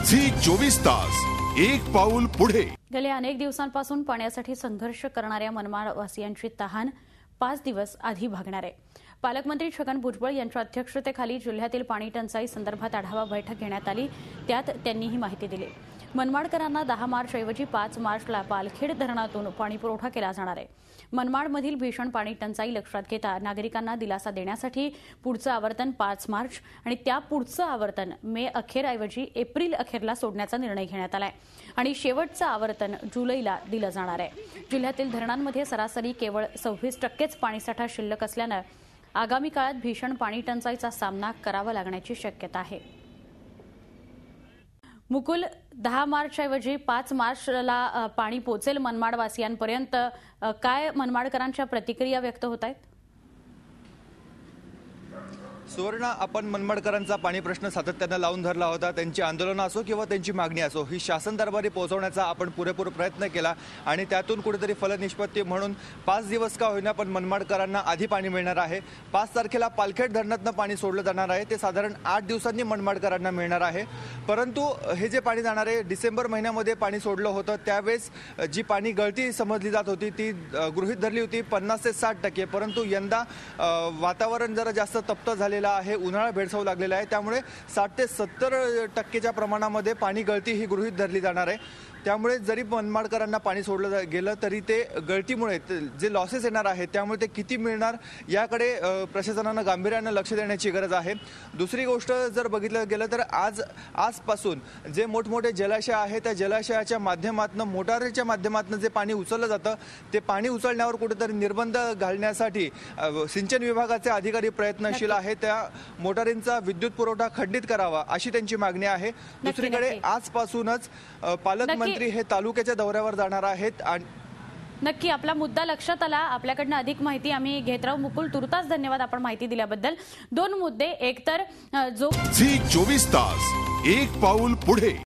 Zee 24 तास एक पाऊल पुढे। गेल्या अनेक दिवसांपासून पाण्यासाठी संघर्ष करणाऱ्या मनमाडवासियांची तहान 5 दिवस आधी भागणार आहे। पालकमंत्री छगन भुजबळ यांच्या अध्यक्षतेखाली जिल्ह्यातील पाणी टंचाई संदर्भात आढावा बैठक घेण्यात आली। त्यात त्यांनी ही माहिती दिली। मनमाडकरांना 10 मार्च ऐवजी 5 मार्चला पालखेड धरणातून पाणीपुरवठा केला जाणार आहे। मनमाडमधील भीषण पाणी टंचाई लक्षात घेता नागरिकांना दिलासा देण्यासाठी पुढचं आवर्तन 5 मार्च आणि त्या पुढचं आवर्तन मे अखेरऐवजी एप्रिल अखेरला सोडण्याचा निर्णय घेण्यात आलाय आणि शेवटचं आवर्तन जुलैला दिलं जाणार आहे। जिल्ह्यातील धरणांमध्ये सरासरी केवळ 26% पाणीसाठा शिल्लक असल्यानं आगामी काळात भीषण पाणी टंचाईचा सामना करावा लागण्याची शक्यता आहे। मुकुल, 10 मार्च ऐवजी 5 मार्चला पाणी पोहोचेल मनमाडवासियांपर्यंत, काय मनमाडकरांच्या प्रतिक्रिया व्यक्त होत आहेत? सुवर्ण, आपण मनमाडकरांचा पाणी प्रश्न सातत्याने लावून धरला होता। त्यांची आंदोलन असो किंवा त्यांची मागणी असो, ही शासन दरबारी पोहोचवण्याचा आपण पुरेपूर प्रयत्न केला आणि त्यातून कुठेतरी फलनिष्पत्ती म्हणून 5 दिवस का होईना पण मनमाडकरांना आधी पाणी मिळणार आहे। 5 तारखेला पालखेड धरणातून पाणी सोडलं जाणार आहे। ते साधारण 8 दिवसांनी मनमाडकरांना मिळणार आहे। परंतु हे जे पाणी जाणार आहे, डिसेंबर महिन्यामध्ये पाणी सोडलं होतं त्यावेळेस जी पाणी गळती समजली जात होती ती गृहीत धरली होती 50 ते 60%। परंतु यंदा वातावरण जरा जास्त तप्त झालेलं आहे, उन्हाळा भेडसावू लागलेला आहे, त्यामुळे 60 ते 70% प्रमाणामध्ये पाणी गळती ही गृहीत धरली जाणार आहे। त्यामुळे जरी मनमाडकरांना पाणी सोडलं गेलं तरी ते गळतीमुळे जे लॉसेस येणार आहेत त्यामुळे ते किती मिळणार याकडे प्रशासनानं गांभीर्यानं लक्ष देण्याची गरज आहे। दुसरी गोष्ट जर बघितलं गेलं तर आजपासून जे मोठमोठे जलाशय आहेत त्या जलाशयाच्या माध्यमातून मोटारीच्या माध्यमातून जे पाणी उचललं जातं ते पाणी उचलण्यावर कुठेतरी निर्बंध घालण्यासाठी सिंचन विभागाचे अधिकारी प्रयत्नशील आहेत। त्या मोटारींचा विद्युत पुरवठा खंडित करावा अशी त्यांची मागणी आहे। दुसरीकडे आजपासूनच पालकमंत्री हे तालुक्याच्या दौऱ्यावर जाणार आहेत। नक्की आपला मुद्दा लक्षात आला। आपल्याकडनं अधिक माहिती आम्ही घेत राहू। मुकुल, तुर्तास धन्यवाद आपण माहिती दिल्याबद्दल। 2 मुद्दे, एक तर जो झी 24 तास एक पाऊल पुढे।